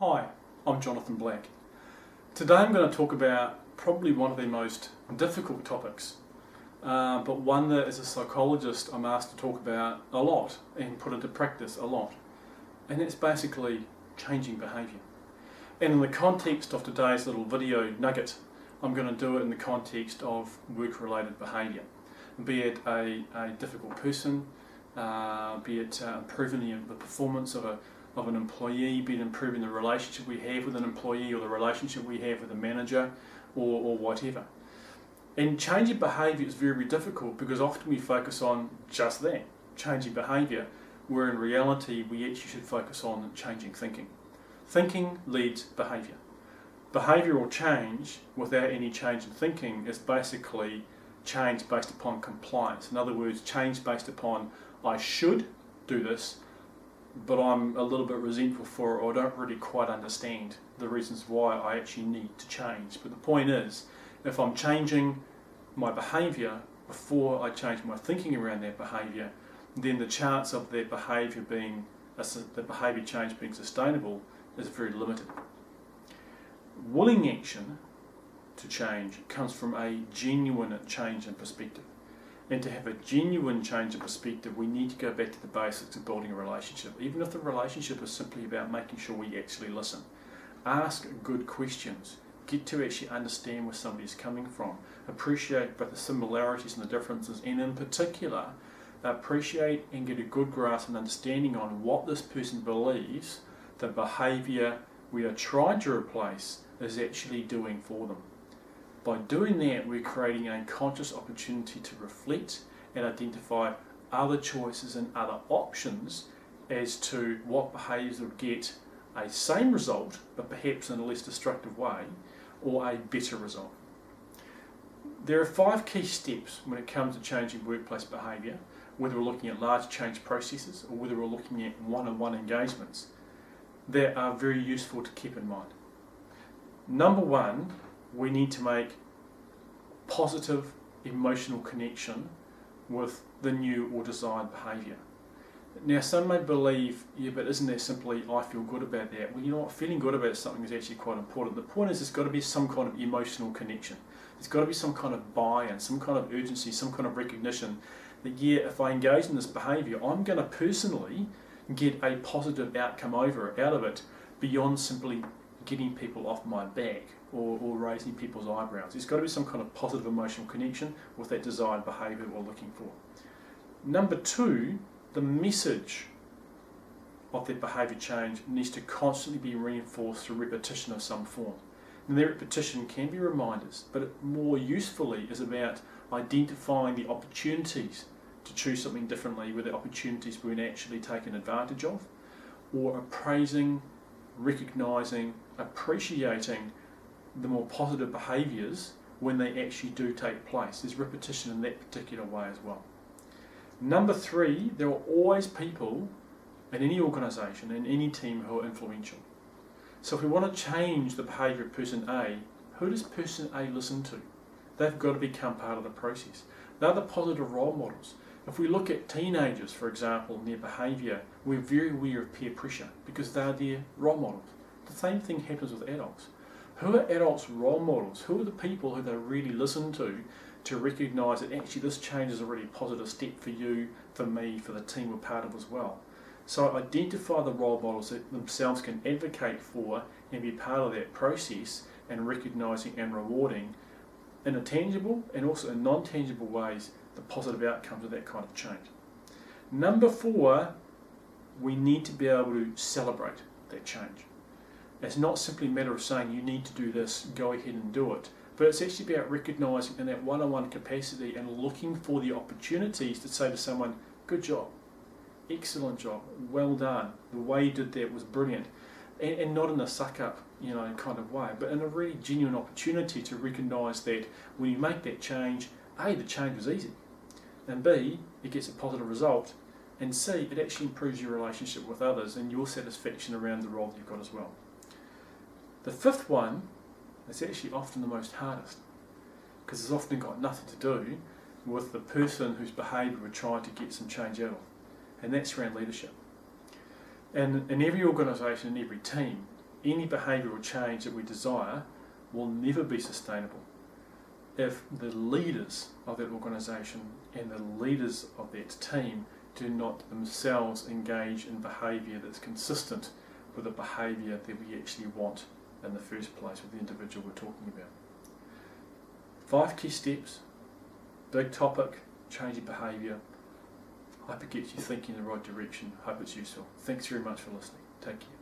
Hi, I'm Jonathan Black. Today I'm going to talk about probably one of the most difficult topics, but one that as a psychologist I'm asked to talk about a lot and put into practice a lot, and that's basically changing behaviour. And in the context of today's little video nugget, I'm going to do it in the context of work-related behaviour, be it a difficult person, be it improving the performance of an employee, be it improving the relationship we have with an employee or the relationship we have with a manager or whatever. And changing behaviour is very, very difficult because often we focus on just that, changing behaviour, where in reality we actually should focus on changing thinking. Thinking leads behaviour. Behavioural change without any change in thinking is basically change based upon compliance. In other words, change based upon I should do this, but I'm a little bit resentful for it, or I don't really quite understand the reasons why I actually need to change. But the point is, if I'm changing my behaviour before I change my thinking around that behaviour, then the chance of that behaviour change being sustainable is very limited. Willing action to change comes from a genuine change in perspective. And to have a genuine change in perspective, we need to go back to the basics of building a relationship. Even if the relationship is simply about making sure we actually listen. Ask good questions. Get to actually understand where somebody's coming from. Appreciate both the similarities and the differences, and in particular, appreciate and get a good grasp and understanding on what this person believes the behaviour we are trying to replace is actually doing for them. By doing that, we're creating a conscious opportunity to reflect and identify other choices and other options as to what behaviours would get a same result, but perhaps in a less destructive way, or a better result. There are 5 key steps when it comes to changing workplace behaviour, whether we're looking at large change processes or whether we're looking at one-on-one engagements, that are very useful to keep in mind. Number 1, we need to make positive emotional connection with the new or desired behaviour. Now, some may believe, yeah, but isn't that simply I feel good about that? Well, you know what, feeling good about something is actually quite important. The point is, there's got to be some kind of emotional connection. There's got to be some kind of buy-in, some kind of urgency, some kind of recognition that, yeah, if I engage in this behaviour, I'm going to personally get a positive outcome out of it beyond simply getting people off my back or raising people's eyebrows. There's got to be some kind of positive emotional connection with that desired behaviour we're looking for. Number 2, the message of that behaviour change needs to constantly be reinforced through repetition of some form. And that repetition can be reminders, but it more usefully is about identifying the opportunities to choose something differently, where the opportunities weren't actually taken advantage of, or appraising, recognising, appreciating the more positive behaviours when they actually do take place. There's repetition in that particular way as well. Number 3, there are always people in any organisation, in any team, who are influential. So if we want to change the behaviour of person A, who does person A listen to? They've got to become part of the process. They're the positive role models. If we look at teenagers, for example, and their behaviour, we're very aware of peer pressure because they're their role models. The same thing happens with adults. Who are adults' role models? Who are the people who they really listen to recognise that actually this change is a really positive step for you, for me, for the team we're part of as well? So identify the role models that themselves can advocate for and be part of that process, and recognising and rewarding in a tangible and also in non-tangible ways the positive outcomes of that kind of change. Number 4, we need to be able to celebrate that change. It's not simply a matter of saying you need to do this, go ahead and do it, but it's actually about recognising in that one-on-one capacity and looking for the opportunities to say to someone, good job, excellent job, well done, the way you did that was brilliant, and not in a suck-up kind of way, but in a really genuine opportunity to recognise that when you make that change, A, the change was easy, and B, it gets a positive result, and C, it actually improves your relationship with others and your satisfaction around the role you've got as well. The 5th one is actually often the most hardest, because it's often got nothing to do with the person whose behaviour we're trying to get some change out of, and that's around leadership. And in every organisation, in every team, any behavioural change that we desire will never be sustainable if the leaders of that organisation and the leaders of that team do not themselves engage in behaviour that's consistent with the behaviour that we actually want in the first place with the individual we're talking about. 5 key steps, big topic, changing behaviour. I hope it gets you thinking in the right direction. Hope it's useful. Thanks very much for listening. Take care.